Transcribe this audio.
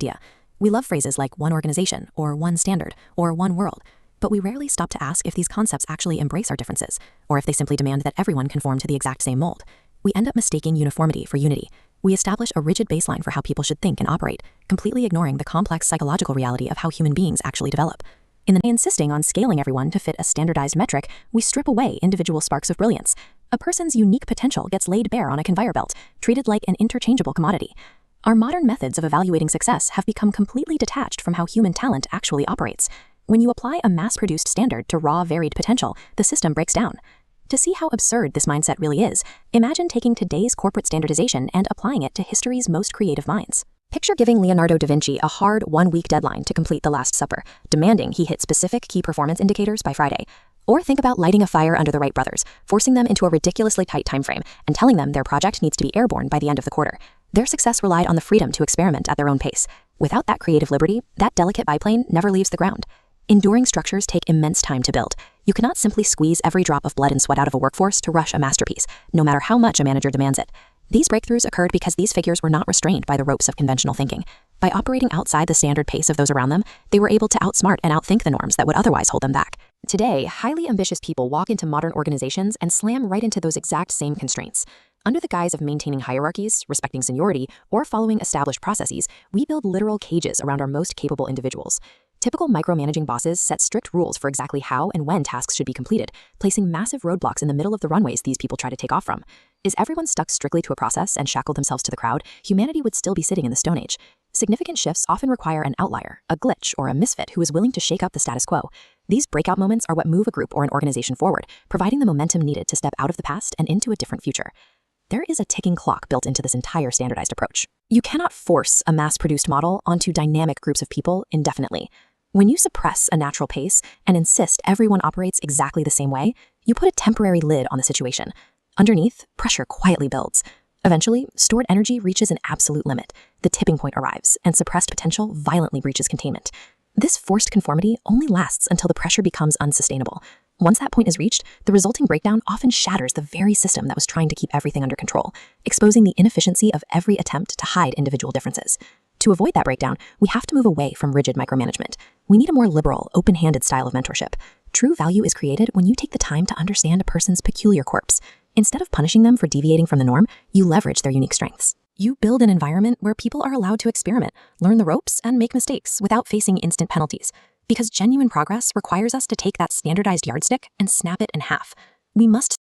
idea. We love phrases like one organization, or one standard, or one world, but we rarely stop to ask if these concepts actually embrace our differences, or if they simply demand that everyone conform to the exact same mold. We end up mistaking uniformity for unity. We establish a rigid baseline for how people should think and operate, completely ignoring the complex psychological reality of how human beings actually develop. Insisting on scaling everyone to fit a standardized metric, we strip away individual sparks of brilliance. A person's unique potential gets laid bare on a conveyor belt, treated like an interchangeable commodity. Our modern methods of evaluating success have become completely detached from how human talent actually operates. When you apply a mass-produced standard to raw, varied potential, the system breaks down. To see how absurd this mindset really is, imagine taking today's corporate standardization and applying it to history's most creative minds. Picture giving Leonardo da Vinci a hard one-week deadline to complete The Last Supper, demanding he hit specific key performance indicators by Friday. Or think about lighting a fire under the Wright brothers, forcing them into a ridiculously tight timeframe, and telling them their project needs to be airborne by the end of the quarter. Their success relied on the freedom to experiment at their own pace. Without that creative liberty, that delicate biplane never leaves the ground. Enduring structures take immense time to build. You cannot simply squeeze every drop of blood and sweat out of a workforce to rush a masterpiece, no matter how much a manager demands it. These breakthroughs occurred because these figures were not restrained by the ropes of conventional thinking. By operating outside the standard pace of those around them, they were able to outsmart and outthink the norms that would otherwise hold them back. Today, highly ambitious people walk into modern organizations and slam right into those exact same constraints. Under the guise of maintaining hierarchies, respecting seniority, or following established processes, we build literal cages around our most capable individuals. Typical micromanaging bosses set strict rules for exactly how and when tasks should be completed, placing massive roadblocks in the middle of the runways these people try to take off from. Is everyone stuck strictly to a process and shackled themselves to the crowd, humanity would still be sitting in the Stone Age. Significant shifts often require an outlier, a glitch, or a misfit who is willing to shake up the status quo. These breakout moments are what move a group or an organization forward, providing the momentum needed to step out of the past and into a different future. There is a ticking clock built into this entire standardized approach. You cannot force a mass-produced model onto dynamic groups of people indefinitely. When you suppress a natural pace and insist everyone operates exactly the same way, you put a temporary lid on the situation. Underneath, pressure quietly builds. Eventually, stored energy reaches an absolute limit. The tipping point arrives, and suppressed potential violently breaches containment. This forced conformity only lasts until the pressure becomes unsustainable. Once that point is reached, the resulting breakdown often shatters the very system that was trying to keep everything under control, exposing the inefficiency of every attempt to hide individual differences. To avoid that breakdown, we have to move away from rigid micromanagement. We need a more liberal, open-handed style of mentorship. True value is created when you take the time to understand a person's peculiar quirks. Instead of punishing them for deviating from the norm, you leverage their unique strengths. You build an environment where people are allowed to experiment, learn the ropes, and make mistakes without facing instant penalties. Because genuine progress requires us to take that standardized yardstick and snap it in half. We must